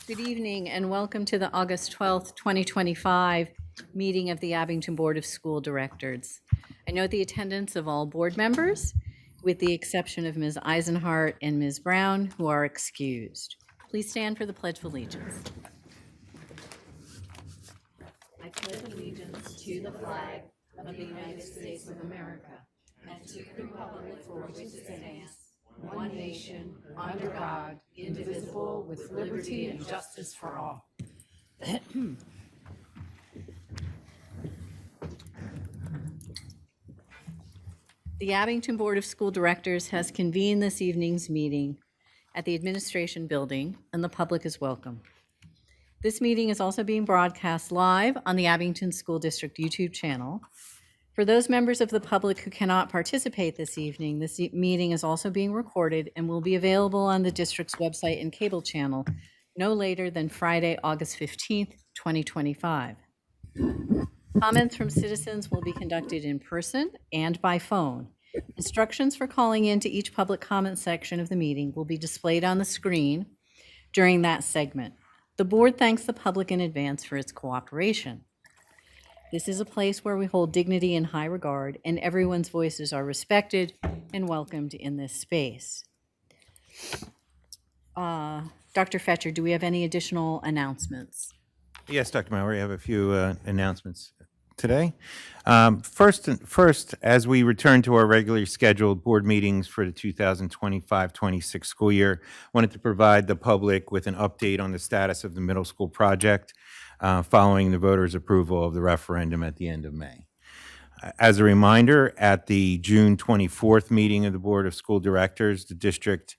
Good evening and welcome to the August 12th, 2025 meeting of the Abington Board of School Directors. I note the attendance of all board members, with the exception of Ms. Eisenhart and Ms. Brown, who are excused. Please stand for the Pledge of Allegiance. I pledge allegiance to the flag of the United States of America and to the republic for which it stands, one nation, under God, indivisible, with liberty and justice for all. The Abington Board of School Directors has convened this evening's meeting at the Administration Building, and the public is welcome. This meeting is also being broadcast live on the Abington School District YouTube channel. For those members of the public who cannot participate this evening, this meeting is also being recorded and will be available on the district's website and cable channel no later than Friday, August 15th, 2025. Comments from citizens will be conducted in person and by phone. Instructions for calling into each public comment section of the meeting will be displayed on the screen during that segment. The board thanks the public in advance for its cooperation. This is a place where we hold dignity in high regard, and everyone's voices are respected and welcomed in this space. Dr. Fetcher, do we have any additional announcements? Yes, Dr. Mallory, I have a few announcements today. First, as we return to our regularly scheduled board meetings for the 2025-26 school year, I wanted to provide the public with an update on the status of the middle school project following the voters' approval of the referendum at the end of May. As a reminder, at the June 24th meeting of the Board of School Directors, the district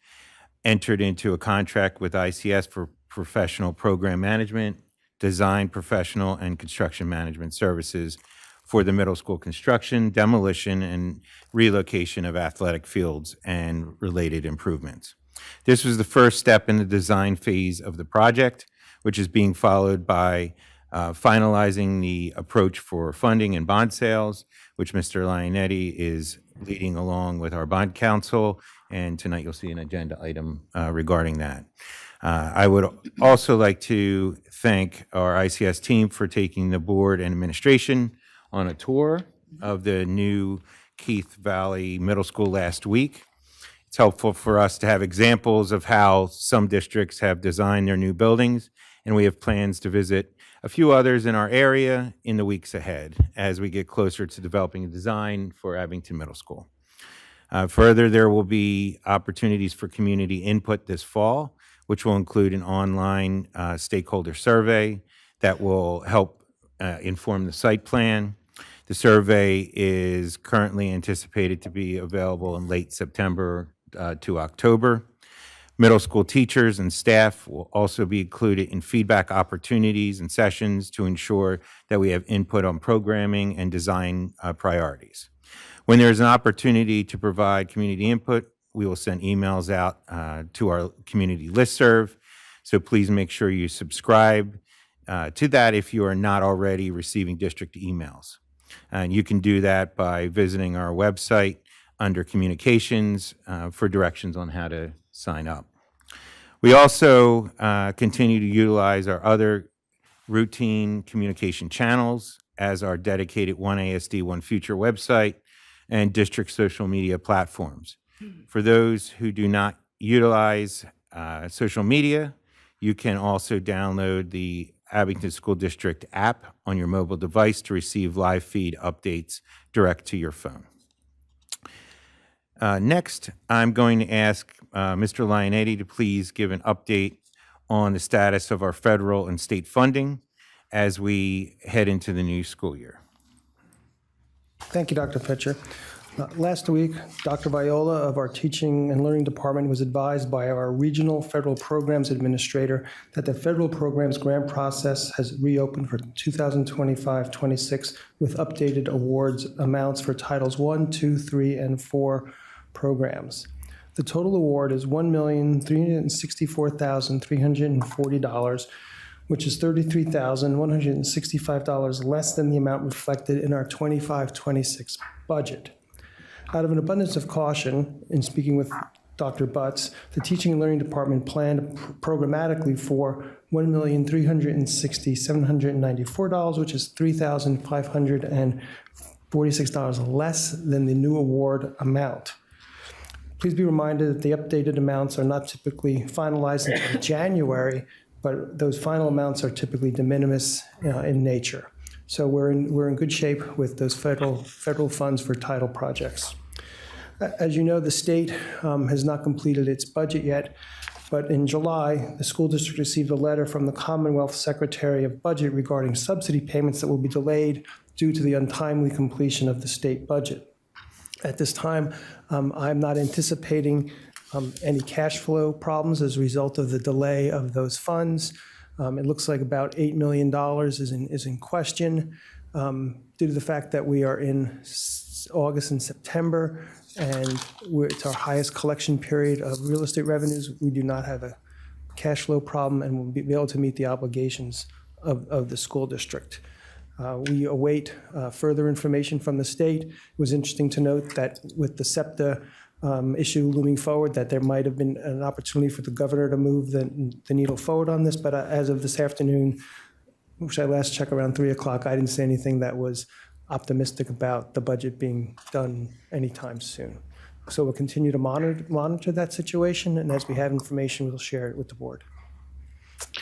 entered into a contract with ICS for professional program management, design, professional, and construction management services for the middle school construction, demolition, and relocation of athletic fields and related improvements. This was the first step in the design phase of the project, which is being followed by finalizing the approach for funding and bond sales, which Mr. Lionetti is leading along with our bond counsel, and tonight you'll see an agenda item regarding that. I would also like to thank our ICS team for taking the board and administration on a tour of the new Keith Valley Middle School last week. It's helpful for us to have examples of how some districts have designed their new buildings, and we have plans to visit a few others in our area in the weeks ahead as we get closer to developing a design for Abington Middle School. Further, there will be opportunities for community input this fall, which will include an online stakeholder survey that will help inform the site plan. The survey is currently anticipated to be available in late September to October. Middle school teachers and staff will also be included in feedback opportunities and sessions to ensure that we have input on programming and design priorities. When there's an opportunity to provide community input, we will send emails out to our community listserv, so please make sure you subscribe to that if you are not already receiving district emails. And you can do that by visiting our website under communications for directions on how to sign up. We also continue to utilize our other routine communication channels as our dedicated One ASD, One Future website and district social media platforms. For those who do not utilize social media, you can also download the Abington School District app on your mobile device to receive live feed updates direct to your phone. Next, I'm going to ask Mr. Lionetti to please give an update on the status of our federal and state funding as we head into the new school year. Thank you, Dr. Pitcher. Last week, Dr. Viola of our Teaching and Learning Department was advised by our Regional Federal Programs Administrator that the federal programs grant process has reopened for 2025-26 with updated awards amounts for Titles 1, 2, 3, and 4 programs. The total award is $1,364,340, which is $33,165 less than the amount reflected in our 25-26 budget. Out of an abundance of caution, in speaking with Dr. Butts, the Teaching and Learning Department planned programmatically for $1,360,794, which is $3,546 less than the new award amount. Please be reminded that the updated amounts are not typically finalized until January, but those final amounts are typically de minimis in nature. So we're in good shape with those federal funds for title projects. As you know, the state has not completed its budget yet, but in July, the school district received a letter from the Commonwealth Secretary of Budget regarding subsidy payments that will be delayed due to the untimely completion of the state budget. At this time, I'm not anticipating any cash flow problems as a result of the delay of those funds. It looks like about $8 million is in question due to the fact that we are in August and September, and it's our highest collection period of real estate revenues. We do not have a cash flow problem, and we'll be able to meet the obligations of the school district. We await further information from the state. It was interesting to note that with the SEPTA issue looming forward, that there might have been an opportunity for the governor to move the needle forward on this, but as of this afternoon, which I last checked around 3 o'clock, I didn't see anything that was optimistic about the budget being done anytime soon. So we'll continue to monitor that situation, and as we have information, we'll share it with the board.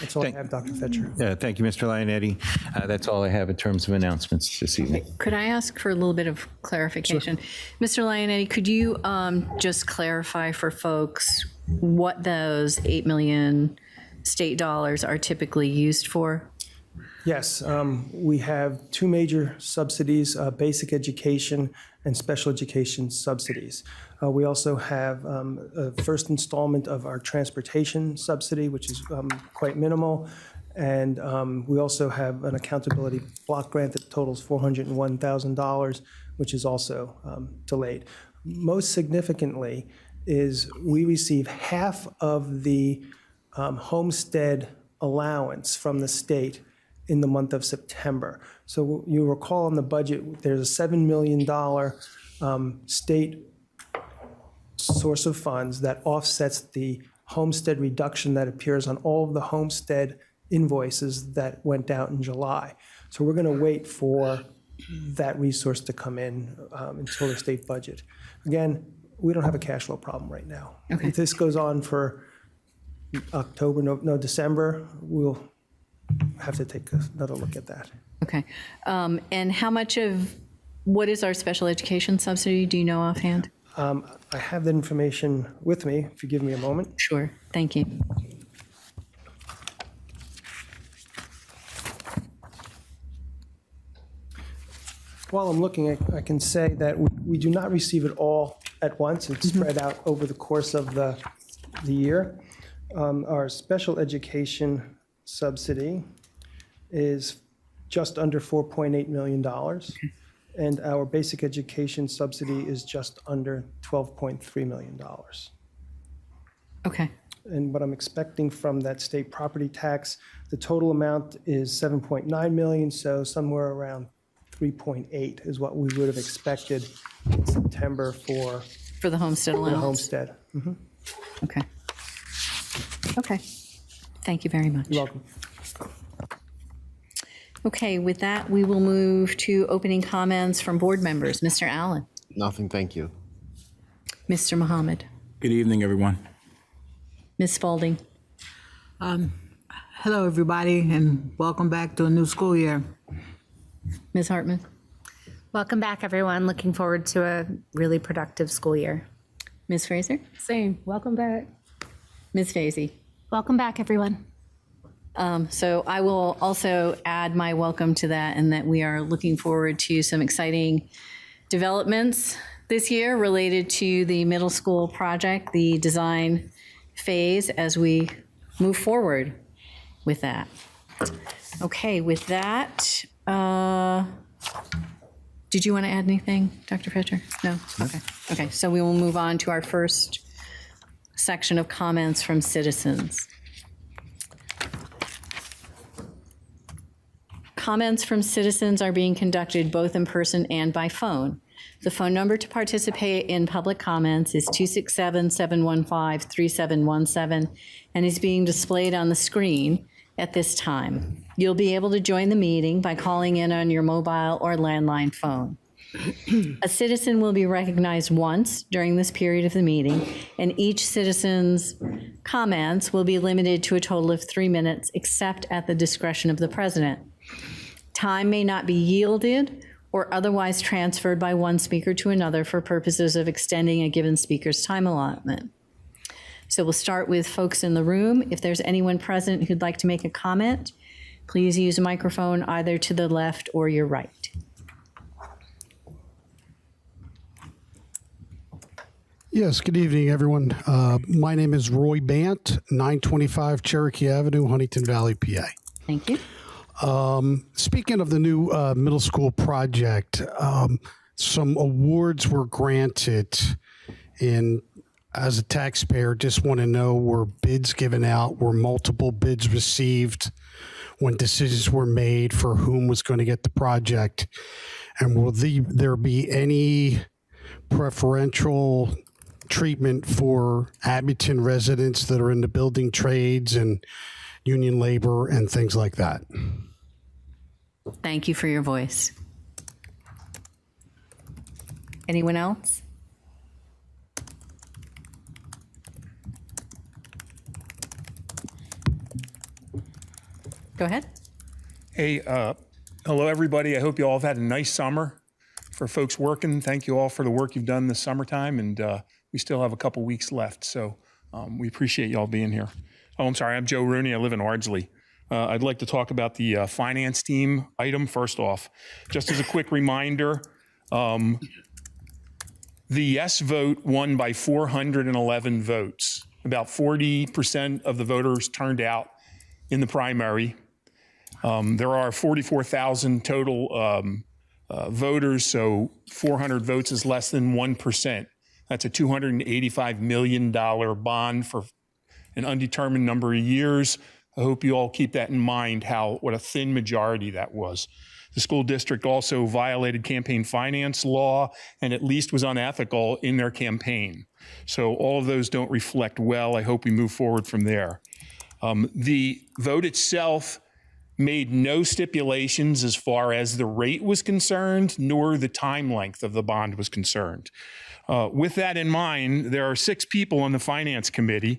That's all I have, Dr. Fetcher. Thank you, Mr. Leonetti. That's all I have in terms of announcements this evening. Could I ask for a little bit of clarification? Mr. Leonetti, could you just clarify for folks what those $8 million state dollars are typically used for? Yes, we have two major subsidies, basic education and special education subsidies. We also have a first installment of our transportation subsidy, which is quite minimal. And we also have an accountability block grant that totals $401,000, which is also delayed. Most significantly is we receive half of the homestead allowance from the state in the month of September. So you recall in the budget, there's a $7 million state source of funds that offsets the homestead reduction that appears on all of the homestead invoices that went out in July. So we're going to wait for that resource to come in until the state budget. Again, we don't have a cash flow problem right now. Okay. If this goes on for October, no December, we'll have to take another look at that. Okay. And how much of, what is our special education subsidy? Do you know offhand? I have that information with me, if you give me a moment. Sure. Thank you. While I'm looking, I can say that we do not receive it all at once. It's spread out over the course of the year. Our special education subsidy is just under $4.8 million. And our basic education subsidy is just under $12.3 million. Okay. And what I'm expecting from that state property tax, the total amount is $7.9 million, so somewhere around 3.8 is what we would have expected in September for For the homestead the allowance? homestead. Okay. Okay. Thank you very much. You're welcome. Okay, with that, we will move to opening comments from board members. Mr. Allen, Nothing, thank you. Mr. Mohammed, Good evening, everyone. Ms. Spalding. Hello, everybody, and welcome back to a new school year. Ms. Hartman, Welcome back, everyone. Looking forward to a really productive school year. Ms. Fraser, Same. Welcome back. Ms. Vacy. Welcome back, everyone. So I will also add my welcome to that, and that we are looking forward to some exciting developments this year related to the middle school project, the design phase, as we move forward with that. Okay, with that, did you want to add anything, Dr. Fetcher? No? Okay. Okay, so we will move on to our first section of comments from citizens. Comments from citizens are being conducted both in person and by phone. The phone number to participate in public comments is 267-715-3717 and is being displayed on the screen at this time. You'll be able to join the meeting by calling in on your mobile or landline phone. A citizen will be recognized once during this period of the meeting, and each citizen's comments will be limited to a total of 3 minutes, except at the discretion of the president. Time may not be yielded or otherwise transferred by one speaker to another for purposes of extending a given speaker's time allotment. So we'll start with folks in the room. If there's anyone present who'd like to make a comment, please use a microphone either to the left or your right. Yes, good evening, everyone. My name is Roy Bant, 925 Cherokee Avenue, Huntington Valley, PA. Thank you. Speaking of the new middle school project, some awards were granted, and as a taxpayer, just want to know, were bids given out? Were multiple bids received when decisions were made for whom was going to get the project? And will there be any preferential treatment for Abington residents that are in the building trades and union labor and things like that? Thank you for your voice. Anyone else? Go ahead. Hey, hello, everybody. I hope you all have had a nice summer. For folks working, thank you all for the work you've done this summertime, and we still have a couple weeks left, so we appreciate you all being here. Oh, I'm sorry, I'm Joe Rooney. I live in Ardsley. I'd like to talk about the finance team item first off. Just as a quick reminder, the yes vote won by 411 votes. About 40% of the voters turned out in the primary. There are 44,000 total voters, so 400 votes is less than 1%. That's a $285 million bond for an undetermined number of years. I hope you all keep that in mind, what a thin majority that was. The school district also violated campaign finance law and at least was unethical in their campaign. So all of those don't reflect well. I hope we move forward from there. The vote itself made no stipulations as far as the rate was concerned, nor the time length of the bond was concerned. With that in mind, there are 6 people on the finance committee,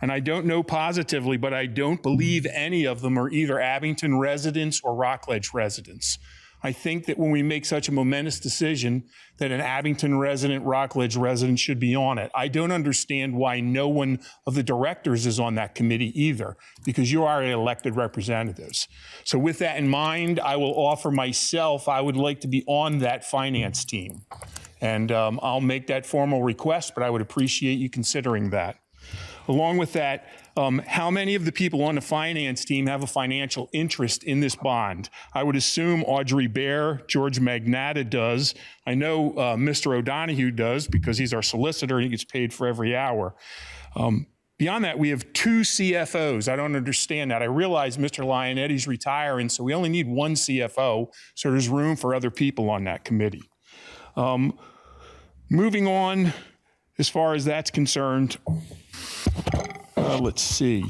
and I don't know positively, but I don't believe any of them are either Abington residents or Rockledge residents. I think that when we make such a momentous decision that an Abington resident, Rockledge resident should be on it. I don't understand why no one of the directors is on that committee either, because you are elected representatives. So with that in mind, I will offer myself, I would like to be on that finance team. And I'll make that formal request, but I would appreciate you considering that. Along with that, how many of the people on the finance team have a financial interest in this bond? I would assume Audrey Bear, George Magnata does. I know Mr. O'Donohue does because he's our solicitor and he gets paid for every hour. Beyond that, we have 2 CFOs. I don't understand that. I realize Mr. Lionetti's retiring, so we only need 1 CFO, so there's room for other people on that committee. Moving on, as far as that's concerned, let's see.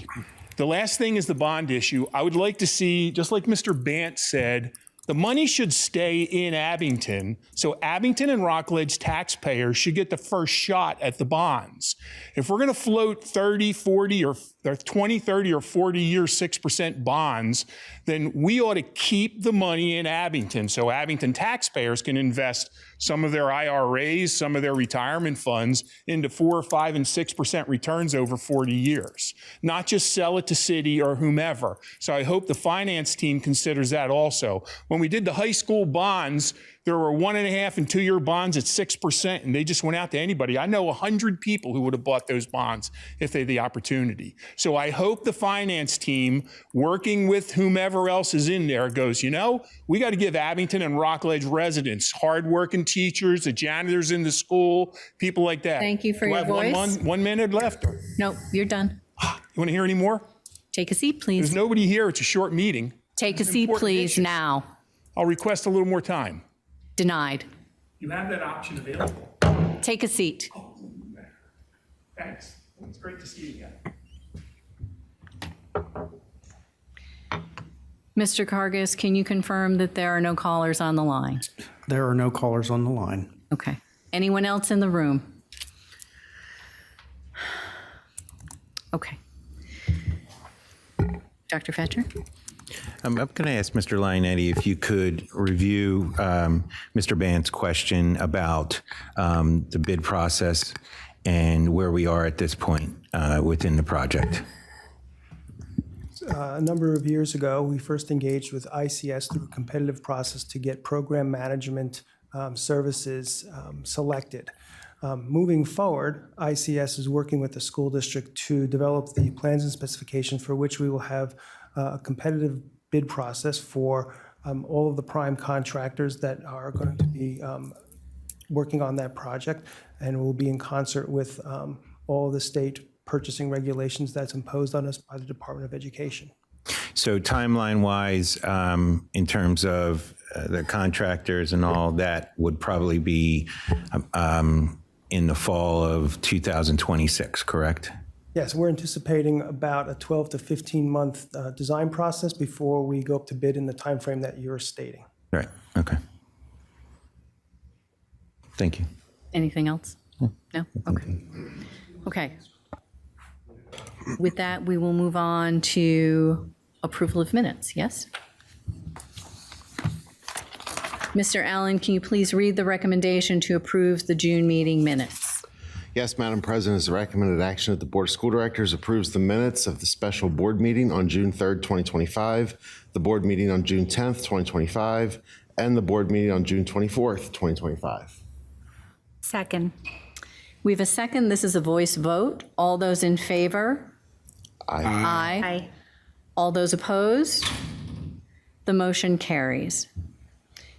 The last thing is the bond issue. I would like to see, just like Mr. Bant said, the money should stay in Abington, so Abington and Rockledge taxpayers should get the first shot at the bonds. If we're going to float 30, 40, or 20, 30, or 40-year 6% bonds, then we ought to keep the money in Abington so Abington taxpayers can invest some of their IRAs, some of their retirement funds into 4, 5, and 6% returns over 40 years, not just sell it to Citi or whomever. So I hope the finance team considers that also. When we did the high school bonds, there were 1.5 and 2-year bonds at 6%, and they just went out to anybody. I know 100 people who would have bought those bonds if they had the opportunity. So I hope the finance team, working with whomever else is in there, goes, you know, we got to give Abington and Rockledge residents, hardworking teachers, the janitors in the school, people like that. Thank you for Do I your have voice. 1 minute left? You No, you're done. want to hear any more? Take a seat, There's please. nobody here. It's a short meeting. Take a seat, important please, issues. now. I'll request a little more time. Denied. You have that option available. Take a seat. Thanks. It's great to see you again. Mr. Cargis, can you confirm that there are no callers on the line? There are no callers on the line. Okay. Anyone else in the room? Okay. Dr. Fetcher? I'm going to ask Mr. Lionetti if you could review Mr. Band's question about the bid process and where we are at this point within the project. A number of years ago, we first engaged with ICS through a competitive process to get program management services selected. Moving forward, ICS is working with the school district to develop the plans and specifications for which we will have a competitive bid process for all of the prime contractors that are going to be working on that project, and will be in concert with all of the state purchasing regulations that's imposed on us by the Department of Education. So timeline-wise, in terms of the contractors and all, that would probably be in the fall of 2026, correct? Yes, we're anticipating about a 12 to 15-month design process before we go up to bid in the timeframe that you're stating. Right, okay. Thank you. Anything else? No? Okay. Okay. With that, we will move on to approval of minutes, yes? Mr. Allen, can you please read the recommendation to approve the June meeting minutes? Yes, Madam President, as a recommended action that the Board of School Directors approves the minutes of the special board meeting on June 3rd, 2025, the board meeting on June 10th, 2025, and the board meeting on June 24th, 2025. Second. We have a second. This is a voice vote. All those in favor? Aye. Aye. Aye. All those opposed? The motion carries.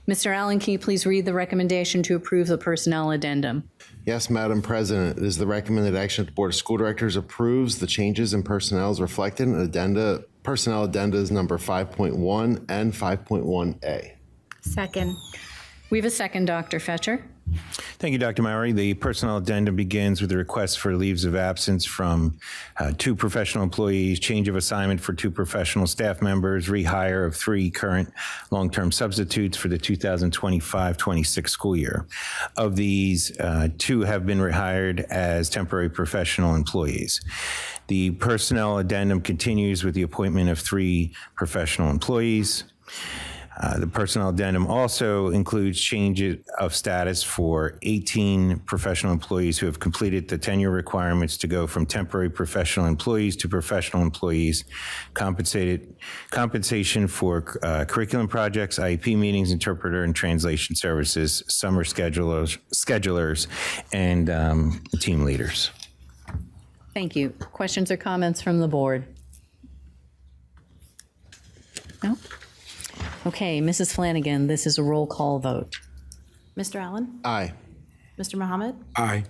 Mr. Allen, can you please read the recommendation to approve the personnel addendum? Yes, Madam President, it is the recommended action that the Board of School Directors approves the changes in personnel as reflected in addenda, personnel addendas number 5.1 and 5.1A. Second. We have a second, Dr. Fetcher. Thank you, Dr. Mowry. The personnel addendum begins with a request for leaves of absence from 2 professional employees, change of assignment for 2 professional staff members, rehire of 3 current long-term substitutes for the 2025-26 school year. Of these, 2 have been rehired as temporary professional employees. The personnel addendum continues with the appointment of 3 professional employees. The personnel addendum also includes changes of status for 18 professional employees who have completed the tenure requirements to go from temporary professional employees to professional employees, compensation for curriculum projects, IEP meetings, interpreter and translation services, summer schedulers, and team leaders. Thank you. Questions or comments from the board? No? Okay, Mrs. Flanagan, this is a roll call vote. Mr. Allen? Aye. Mr. Mohammed? Aye.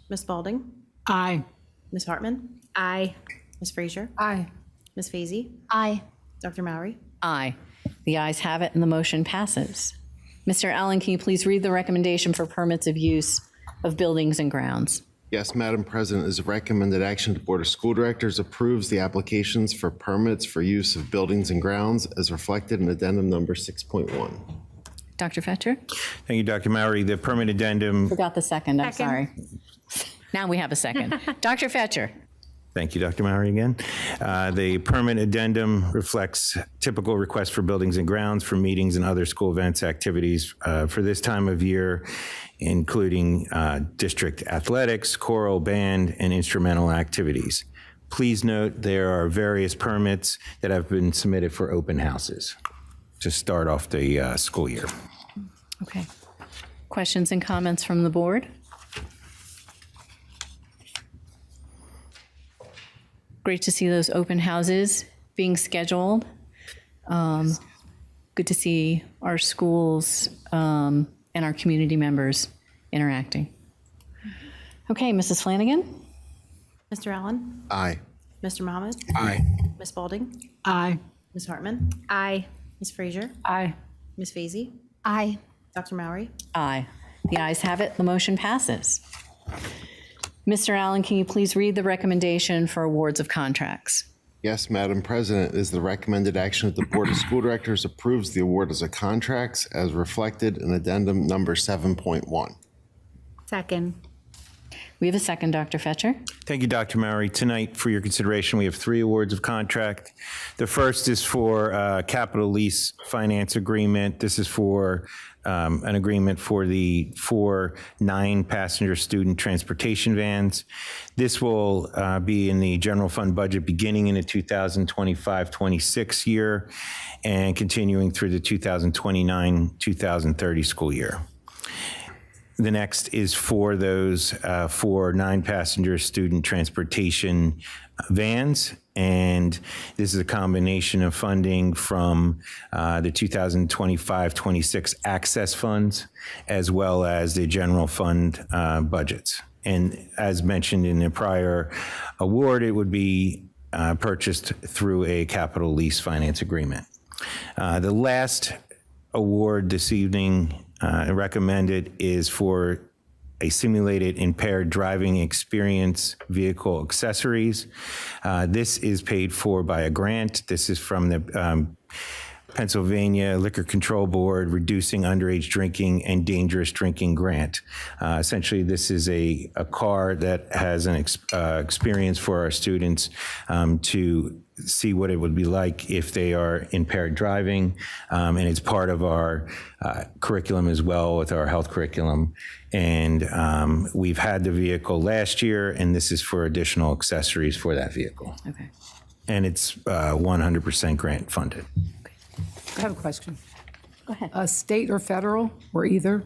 Ms. Spalding? Aye. Ms. Hartman? Aye. Ms. Frazier? Aye. Ms. Fazy? Aye. Dr. Mowry? Aye. The ayes have it and the motion passes. Mr. Allen, can you please read the recommendation for permits of use of buildings and grounds? Yes, Madam President, as a recommended action, the Board of School Directors approves the applications for permits for use of buildings and grounds as reflected in addendum number 6.1. Dr. Fetcher? Thank you, Dr. Mowry. The permit addendum. Forgot the second, I'm Second. sorry. Now we have a second. Dr. Fetcher? Thank you, Dr. Mowry, again. The permit addendum reflects typical requests for buildings and grounds for meetings and other school events, activities for this time of year, including district athletics, choral, band, and instrumental activities. Please note there are various permits that have been submitted for open houses to start off the school year. Okay. Questions and comments from the board? Great to see those open houses being scheduled. Good to see our schools and our community members interacting. Okay, Mrs. Flanagan? Mr. Allen? Aye. Mr. Mohammed? Aye. Ms. Spalding? Aye. Ms. Hartman? Aye. Ms. Frazier? Aye. Ms. Fazy? Aye. Dr. Mowry? Aye. The ayes have it. The motion passes. Mr. Allen, can you please read the recommendation for awards of contracts? Yes, Madam President, is the recommended action that the Board of School Directors approves the award as a contracts as reflected in addendum number 7.1. Second. We have a second, Dr. Fetcher. Thank you, Dr. Mowry. Tonight, for your consideration, we have 3 awards of contract. The first is for capital lease finance agreement. This is for an agreement for the 4 9-passenger student transportation vans. This will be in the general fund budget beginning in the 2025-26 year and continuing through the 2029-2030 school year. The next is for those 4 9-passenger student transportation vans. And this is a combination of funding from the 2025-26 access funds, as well as the general fund budgets. And as mentioned in the prior award, it would be purchased through a capital lease finance agreement. The last award this evening recommended is for a simulated impaired driving experience vehicle accessories. This is paid for by a grant. This is from the Pennsylvania Liquor Control Board Reducing Underage Drinking and Dangerous Drinking Grant. Essentially, this is a car that has an experience for our students to see what it would be like if they are impaired driving. And it's part of our curriculum as well with our health curriculum. And we've had the vehicle last year, and this is for additional accessories for that vehicle. Okay. And it's 100% grant funded. I have a question. Go ahead. State or federal, or either,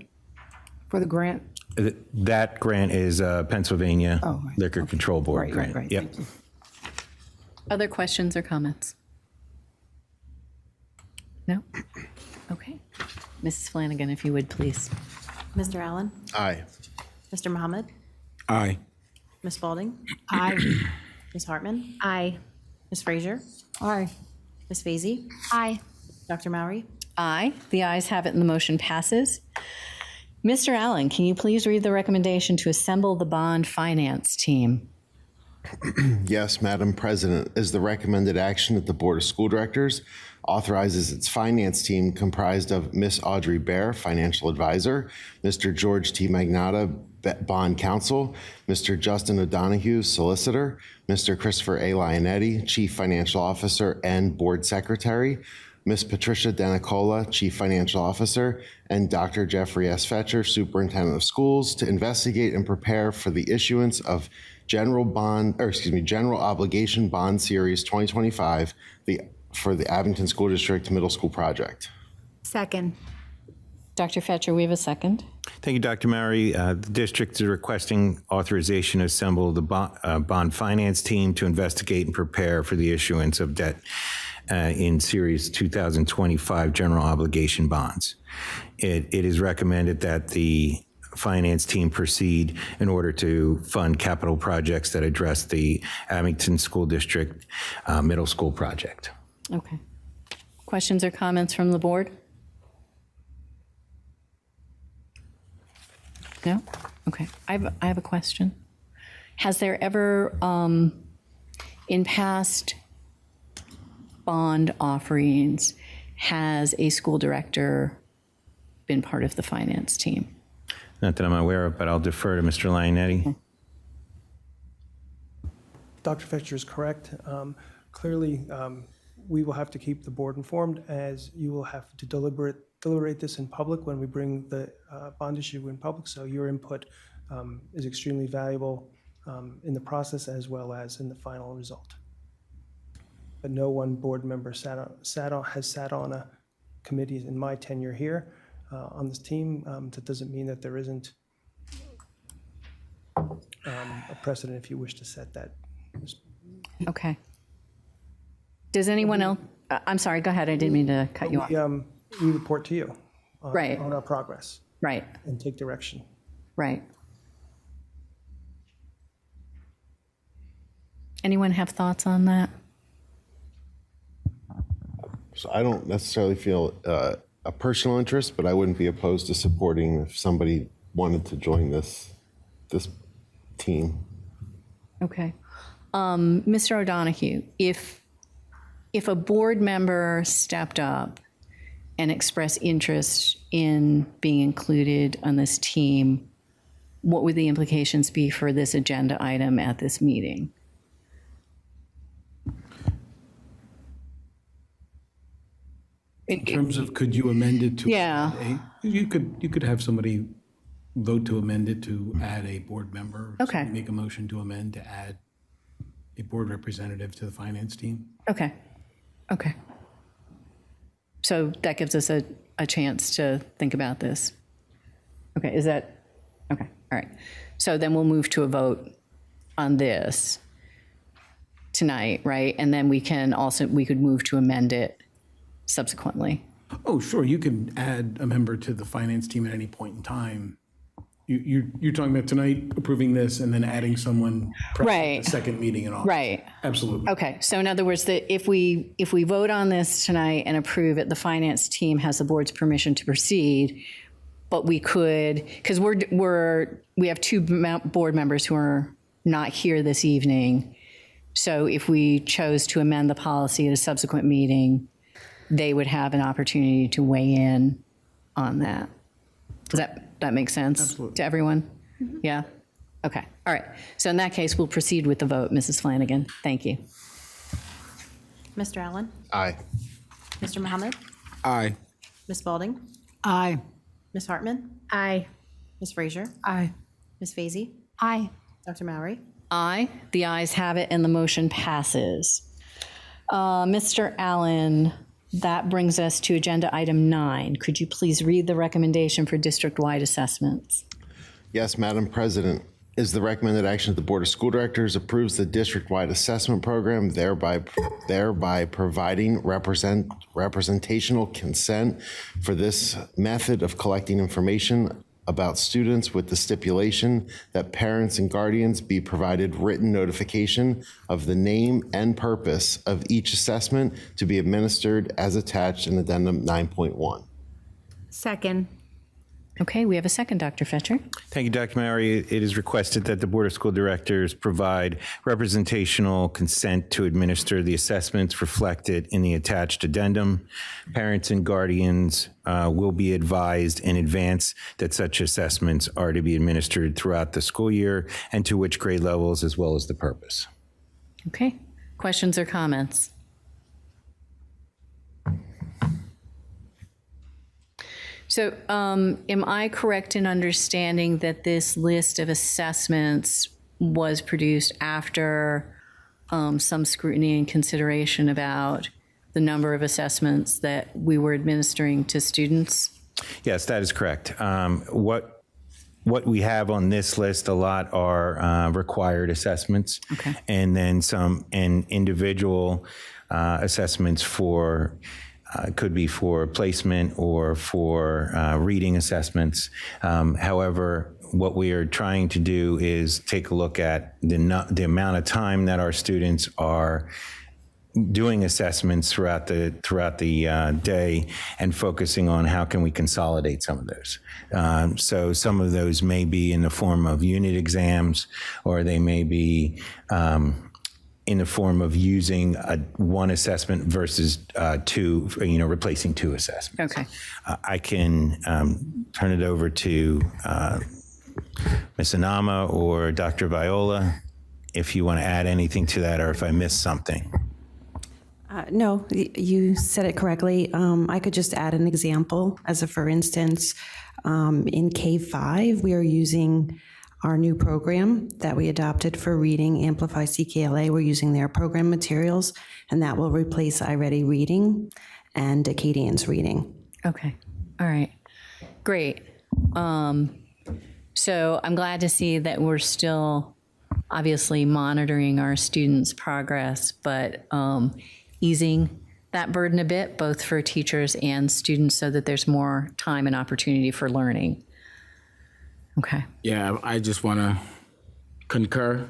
for the grant? That grant is Pennsylvania Oh, right. Liquor Control Board Right, grant. right. Yep. Thank you. Other questions or comments? No? Okay. Mrs. Flanagan, if you would, please. Mr. Allen? Aye. Mr. Mohammed? Aye. Ms. Spalding? Aye. Ms. Hartman? Aye. Ms. Frazier? Aye. Ms. Vacy? Aye. Dr. Mowry? Aye. The ayes have it and the motion passes. Mr. Allen, can you please read the recommendation to assemble the bond finance team? Yes, Madam President, is the recommended action that the Board of School Directors authorizes its finance team comprised of Ms. Audrey Bear, Financial Advisor, Mr. George T. Magnata, Bond Counsel, Mr. Justin O'Donohue, Solicitor, Mr. Christopher A. Lionetti, Chief Financial Officer and Board Secretary, Ms. Patricia Danicola, Chief Financial Officer, and Dr. Jeffrey S. Fetcher, Superintendent of Schools, to investigate and prepare for the issuance of General Obligation Bond Series 2025 for the Abington School District Middle School Project. Second. Dr. Fetcher, we have a second. Thank you, Dr. Mowry. The district is requesting authorization to assemble the bond finance team to investigate and prepare for the issuance of debt in Series 2025 general obligation bonds. It is recommended that the finance team proceed in order to fund capital projects that address the Abington School District Middle School project. Okay. Questions or comments from the board? No? Okay. I have a question. Has there ever, in past bond offerings, has a school director been part of the finance team? Not that I'm aware of, but I'll defer to Mr. Lionetti. Dr. Fetcher is correct. Clearly, we will have to keep the board informed, as you will have to deliberate this in public when we bring the bond issue in public. So your input is extremely valuable in the process as well as in the final result. But no one board member has sat on a committee in my tenure here on this team. That doesn't mean that there isn't a precedent if you wish to set that. Okay. Does anyone else, I'm sorry, go ahead. I didn't mean to cut you off. We report to you Right. on our progress Right, and take direction. right. Anyone have thoughts on that? So I don't necessarily feel a personal interest, but I wouldn't be opposed to supporting if somebody wanted to join this team. Okay. Mr. O'Donoghue, if a board member stepped up and expressed interest in being included on this team, what would the implications be for this agenda item at this meeting? In terms of, could you amend it to? Yeah. You could have somebody vote to amend it to add a board member. Okay. Somebody make a motion to amend to add a board representative to the finance team. Okay. Okay. So that gives us a chance to think about this. Okay, is that, okay, all right. So then we'll move to a vote on this tonight, right? And then we could move to amend it subsequently. Oh, sure, you can add a member to the finance team at any point in time. You're talking about tonight approving this and then adding someone present at Right. the second meeting in August. Right. Absolutely. Okay, so in other words, that if we vote on this tonight and approve it, the finance team has the board's permission to proceed, but we could, because we have two board members who are not here this evening. So if we chose to amend the policy at a subsequent meeting, they would have an opportunity to weigh in on that. Does that make sense to everyone? Yeah? Okay, all right. So in that case, we'll proceed with the vote, Mrs. Flanagan. Thank you. Mr. Allen? Aye. Mr. Mohammed? Aye. Ms. Spalding? Aye. Ms. Hartman? Aye. Ms. Frazier? Aye. Ms. Vacy? Aye. Dr. Mowry? Aye. The ayes have it, and the motion passes. Mr. Allen, that brings us to agenda item 9. Could you please read the recommendation for district-wide assessments? Yes, Madam President. Is the recommended action of the Board of School Directors approves the district-wide assessment program, thereby providing representational consent for this method of collecting information about students, with the stipulation that parents and guardians be provided written notification of the name and purpose of each assessment to be administered as attached in Addendum 9.1. Second. Okay, we have a second, Dr. Fetcher. Thank you, Dr. Mowry. It is requested that the Board of School Directors provide representational consent to administer the assessments reflected in the attached addendum. Parents and guardians will be advised in advance that such assessments are to be administered throughout the school year and to which grade levels, as well as the purpose. Okay, questions or comments? So am I correct in understanding that this list of assessments was produced after some scrutiny and consideration about the number of assessments that we were administering to students? Yes, that is correct. What we have on this list a lot are required assessments, Okay. and then some individual assessments for could be for placement or for reading assessments. However, what we are trying to do is take a look at the amount of time that our students are doing assessments throughout the day and focusing on how can we consolidate some of those. So some of those may be in the form of unit exams, or they may be in the form of using one assessment versus two, replacing two assessments. Okay. I can turn it over to Ms. Anama or Dr. Viola if you want to add anything to that, or if I missed something. No, you said it correctly. I could just add an example. As a for instance, in K-5, we are using our new program that we adopted for reading, Amplify CKLA. We're using their program materials, and that will replace iReady Reading and Acadian's Reading. Okay. All right. Great. So I'm glad to see that we're still obviously monitoring our students' progress, but easing that burden a bit, both for teachers and students, so that there's more time and opportunity for learning. Okay. Yeah, I just want to concur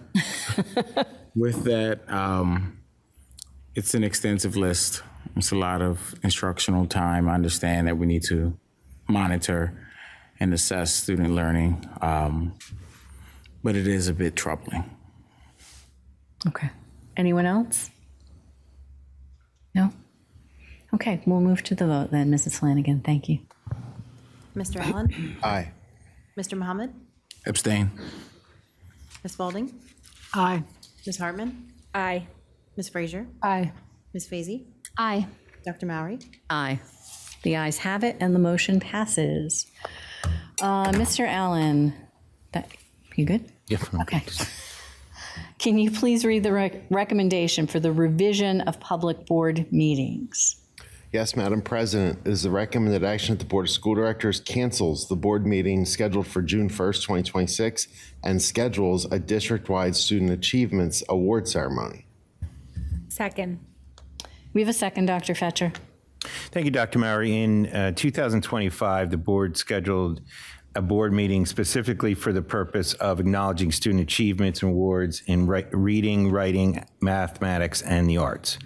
with that. It's an extensive list. It's a lot of instructional time. I understand that we need to monitor and assess student learning. But it is a bit troubling. Okay. Anyone else? No? Okay, we'll move to the vote then. Mrs. Flanagan, thank you. Mr. Allen? Aye. Mr. Mohammed? Abstain. Ms. Spalding? Aye. Ms. Hartman? Aye. Ms. Frazier? Aye. Ms. Fazy? Aye. Dr. Mowry? Aye. The ayes have it, and the motion passes. Mr. Allen, you good? Yep. Okay. Can you please read the recommendation for the revision of public board meetings? Yes, Madam President, it is the recommended action that the Board of School Directors cancels the board meeting scheduled for June 1st, 2026, and schedules a district-wide Student Achievements Award ceremony. Second. We have a second, Dr. Fetcher. Thank you, Dr. Mowry. In 2025, the board scheduled a board meeting specifically for the purpose of acknowledging student achievements and awards in reading, writing, mathematics, and the arts.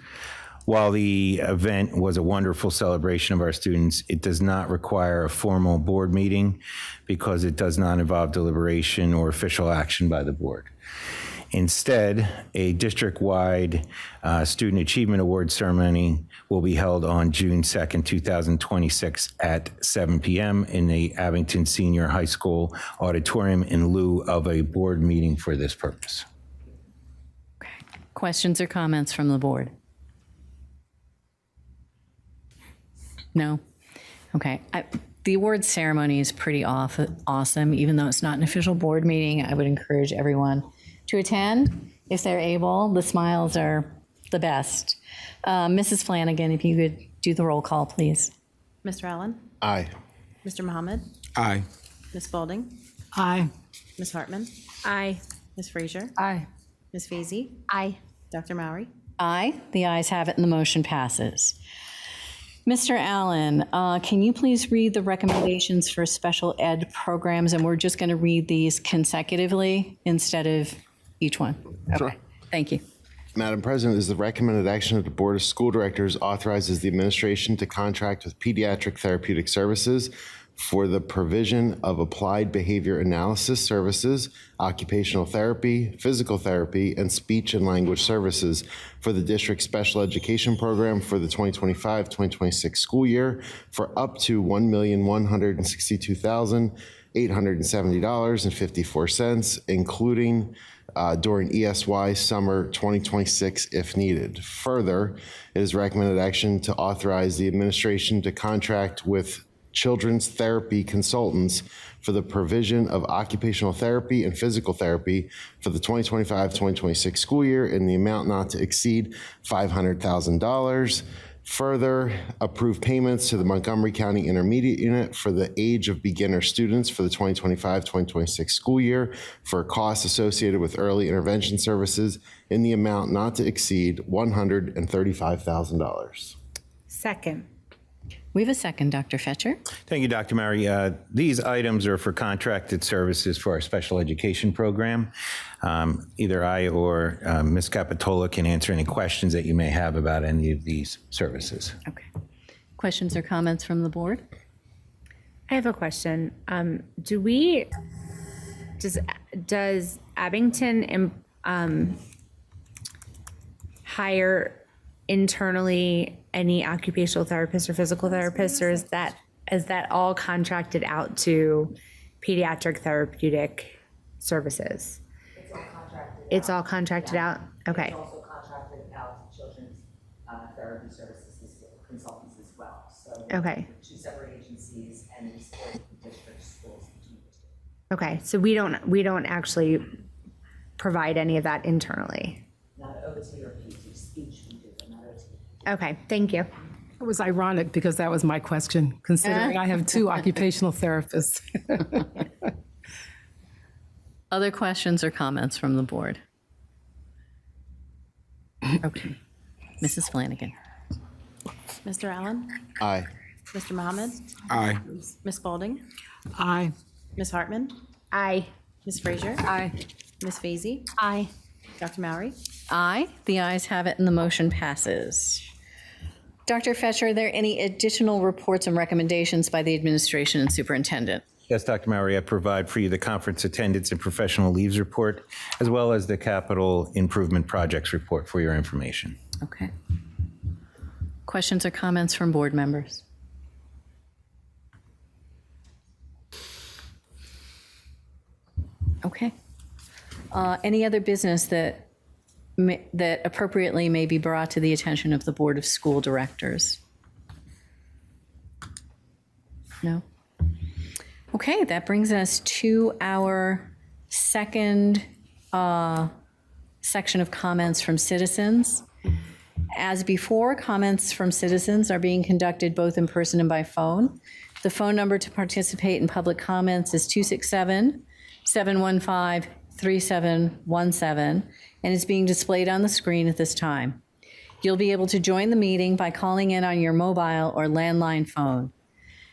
While the event was a wonderful celebration of our students, it does not require a formal board meeting because it does not involve deliberation or official action by the board. Instead, a district-wide Student Achievement Award ceremony will be held on June 2nd, 2026 at 7 p.m. in the Abington Senior High School auditorium in lieu of a board meeting for this purpose. Okay. Questions or comments from the board? No? Okay. The awards ceremony is pretty awesome. Even though it's not an official board meeting, I would encourage everyone to attend if they're able. The smiles are the best. Mrs. Flanagan, if you could do the roll call, please. Mr. Allen? Aye. Mr. Mohammed? Aye. Ms. Spalding? Aye. Ms. Hartman? Aye. Ms. Frazier? Aye. Ms. Fazy? Aye. Dr. Mowry? Aye. The ayes have it, and the motion passes. Mr. Allen, can you please read the recommendations for special ed programs? And we're just going to read these consecutively instead of each one. Okay. Thank you. Madam President, it is the recommended action that the Board of School Directors authorizes the administration to contract with Pediatric Therapeutic Services for the provision of applied behavior analysis services, occupational therapy, physical therapy, and speech and language services for the district's special education program for the 2025-2026 school year for up to $1,162,870.54, including during ESY summer 2026 if needed. Further, it is recommended action to authorize the administration to contract with children's therapy consultants for the provision of occupational therapy and physical therapy for the 2025-2026 school year in the amount not to exceed $500,000. Further, approve payments to the Montgomery County Intermediate Unit for the age of beginner students for the 2025-2026 school year for costs associated with early intervention services in the amount not to exceed $135,000. Second. We have a second, Dr. Fetcher. Thank you, Dr. Mowry. These items are for contracted services for our special education program. Either I or Ms. Capitola can answer any questions that you may have about any of these services. Okay. Questions or comments from the board? I have a question. Does Abington hire internally any occupational therapists or physical therapists, or is that all contracted out to Pediatric Therapeutic Services? It's all contracted out? Okay. It's also contracted out to children's therapy services consultants as well. So Okay. two separate agencies, and we support the district schools. Okay, so we don't actually provide any of that internally. Not OT or PT, speech we do, but not OT. Okay, thank you. It was ironic because that was my question, considering I have two occupational therapists. Other questions or comments from the board? Okay. Mrs. Flanagan. Mr. Allen? Aye. Mr. Mohammed? Aye. Ms. Spalding? Aye. Ms. Hartman? Aye. Ms. Frazier? Aye. Ms. Fazy? Aye. Dr. Mowry? Aye. The ayes have it, and the motion passes. Dr. Fetcher, are there any additional reports and recommendations by the administration and superintendent? Yes, Dr. Mowry, I provide for you the conference attendance and professional leaves report, as well as the capital improvement projects report for your information. Okay. Questions or comments from board members? Okay. Any other business that appropriately may be brought to the attention of the Board of School Directors? No? Okay, that brings us to our second section of comments from citizens. As before, comments from citizens are being conducted both in person and by phone. The phone number to participate in public comments is 267-715-3717 and is being displayed on the screen at this time. You'll be able to join the meeting by calling in on your mobile or landline phone.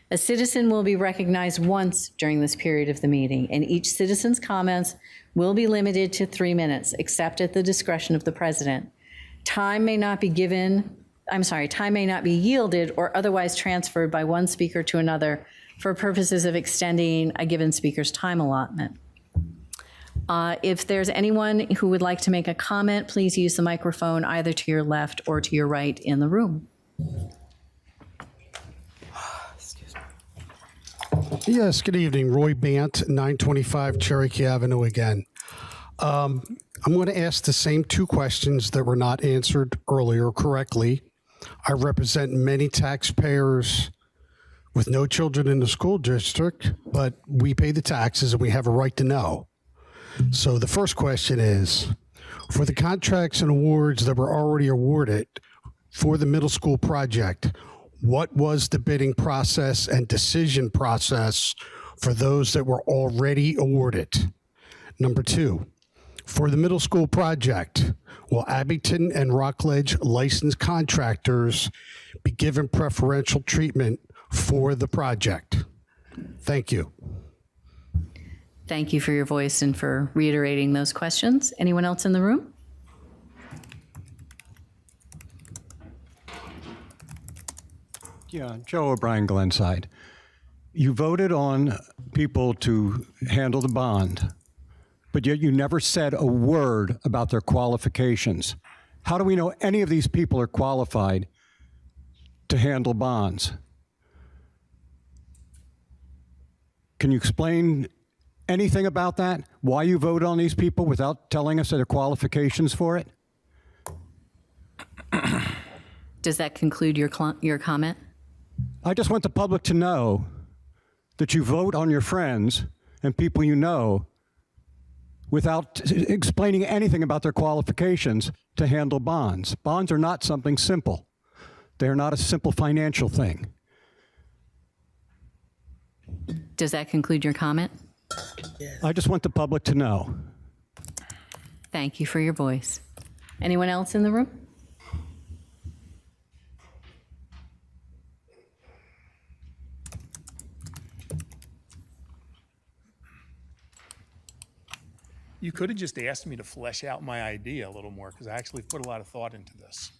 A citizen will be recognized once during this period of the meeting, and each citizen's comments will be limited to 3 minutes, except at the discretion of the president. Time may not be yielded or otherwise transferred by one speaker to another for purposes of extending a given speaker's time allotment. If there's anyone who would like to make a comment, please use the microphone either to your left or to your right in the room. Yes, good evening. Roy Bant, 925 Cherokee Avenue again. I'm going to ask the same two questions that were not answered earlier correctly. I represent many taxpayers with no children in the school district, but we pay the taxes and we have a right to know. So the first question is, for the contracts and awards that were already awarded for the middle school project, what was the bidding process and decision process for those that were already awarded? Number two, for the middle school project, will Abington and Rockledge licensed contractors be given preferential treatment for the project? Thank you. Thank you for your voice and for reiterating those questions. Anyone else in the room? Yeah, Joe O'Brien, Glenside. You voted on people to handle the bond, but yet you never said a word about their qualifications. How do we know any of these people are qualified to handle bonds? Can you explain anything about that? Why you voted on these people without telling us their qualifications for it? Does that conclude your comment? I just want the public to know that you vote on your friends and people you know without explaining anything about their qualifications to handle bonds. Bonds are not something simple. They're not a simple financial thing. Does that conclude your comment? I just want the public to know. Thank you for your voice. Anyone else in the room? You could have just asked me to flesh out my idea a little more, because I actually put a lot of thought into this.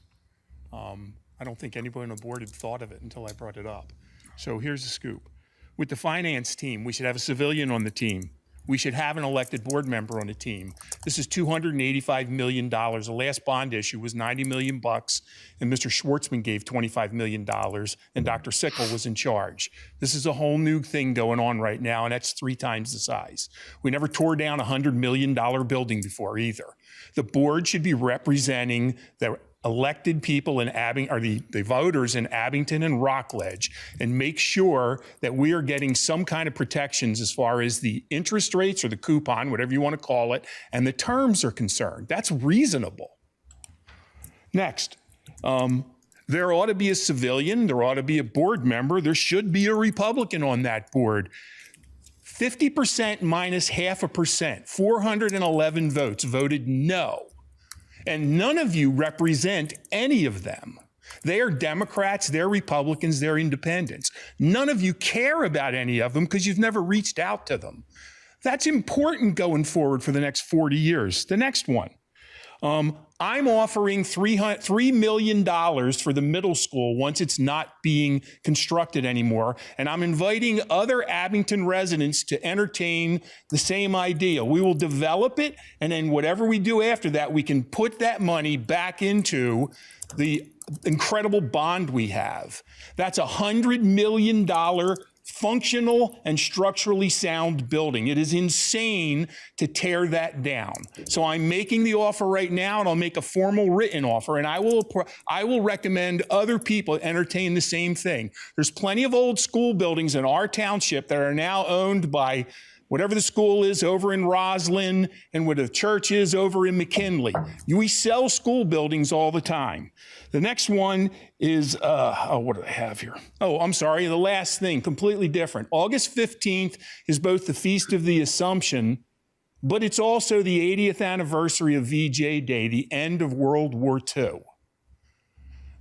I don't think anybody on the board had thought of it until I brought it up. So here's the scoop. With the finance team, we should have a civilian on the team. We should have an elected board member on the team. This is $285 million. The last bond issue was $90 million, and Mr. Schwartzman gave $25 million, and Dr. Sickle was in charge. This is a whole new thing going on right now, and that's 3 times the size. We never tore down a $100 million building before either. The board should be representing the elected people in Abington, or the voters in Abington and Rockledge, and make sure that we are getting some kind of protections as far as the interest rates or the coupon, whatever you want to call it, and the terms are concerned. That's reasonable. Next, there ought to be a civilian, there ought to be a board member, there should be a Republican on that board. 50% minus 0.5%, 411 votes voted no. And none of you represent any of them. They are Democrats, they're Republicans, they're independents. None of you care about any of them because you've never reached out to them. That's important going forward for the next 40 years. The next one. I'm offering $3 million for the middle school once it's not being constructed anymore. And I'm inviting other Abington residents to entertain the same idea. We will develop it, and then whatever we do after that, we can put that money back into the incredible bond we have. That's a $100 million functional and structurally sound building. It is insane to tear that down. So I'm making the offer right now, and I'll make a formal written offer, and I will recommend other people entertain the same thing. There's plenty of old school buildings in our township that are now owned by whatever the school is over in Roslyn and where the church is over in McKinley. We sell school buildings all the time. The next one is, what do I have here? Oh, I'm sorry, the last thing, completely different. August 15th is both the Feast of the Assumption, but it's also the 80th anniversary of VJ Day, the end of World War II.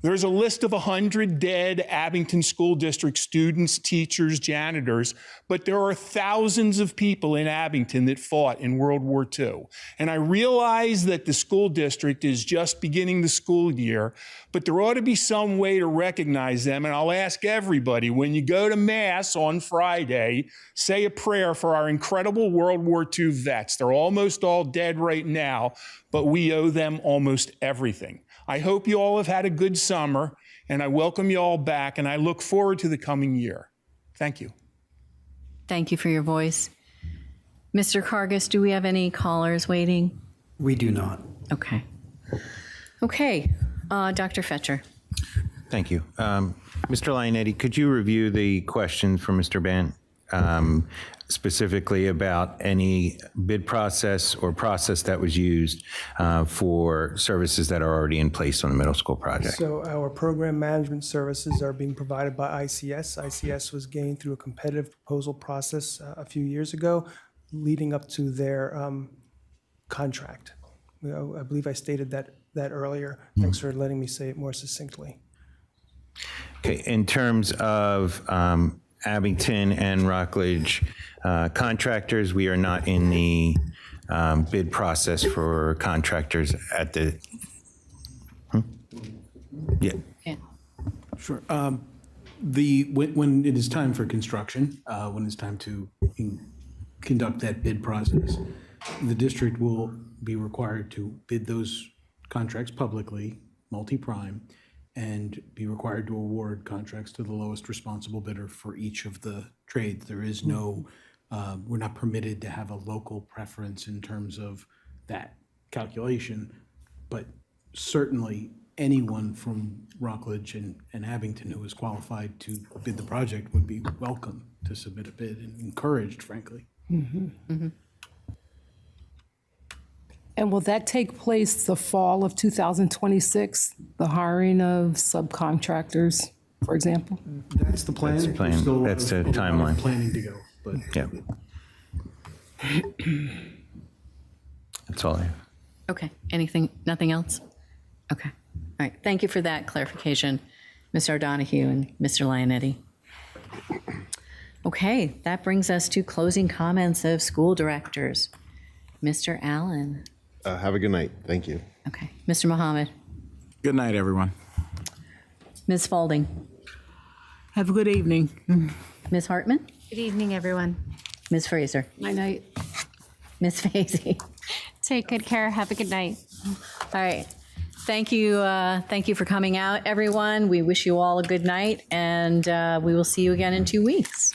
There's a list of 100 dead Abington School District students, teachers, janitors, but there are thousands of people in Abington that fought in World War II. And I realize that the school district is just beginning the school year, but there ought to be some way to recognize them. And I'll ask everybody, when you go to Mass on Friday, say a prayer for our incredible World War II vets. They're almost all dead right now, but we owe them almost everything. I hope you all have had a good summer, and I welcome you all back, and I look forward to the coming year. Thank you. Thank you for your voice. Mr. Kargas, do we have any callers waiting? We do not. Okay. Okay, Dr. Fetcher. Thank you. Mr. Lionetti, could you review the question from Mr. Bant, specifically about any bid process or process that was used for services that are already in place on the middle school project? So our program management services are being provided by ICS. ICS was gained through a competitive proposal process a few years ago, leading up to their contract. I believe I stated that earlier. Thanks for letting me say it more succinctly. Okay, in terms of Abington and Rockledge contractors, we are not in the bid process for contractors at the. Yeah. Sure. When it is time for construction, when it's time to conduct that bid process, the district will be required to bid those contracts publicly, multi-prime, and be required to award contracts to the lowest responsible bidder for each of the trades. There is no, we're not permitted to have a local preference in terms of that calculation, but certainly anyone from Rockledge and Abington who is qualified to bid the project would be welcome to submit a bid and encouraged, frankly. Mm-hmm. Mm-hmm. And will that take place the fall of 2026, the hiring of subcontractors, for example? That's the plan. That's the plan. Still That's the a lot of timeline. Planning to go, but. Yeah. That's all I have. Okay, nothing else? Okay, all right, thank you for that clarification, Mr. O'Donoghue and Mr. Lionetti. Okay, that brings us to closing comments of school directors. Mr. Allen. Have a good night. Thank you. Okay, Mr. Mohammed. Good night, everyone. Ms. Faulding. Have a good evening. Ms. Hartman. Good evening, everyone. Ms. Fraser. Night night. Ms. Fazy. Take good care. Have a good night. All right. Thank you for coming out, everyone. We wish you all a good night, and we will see you again in 2 weeks.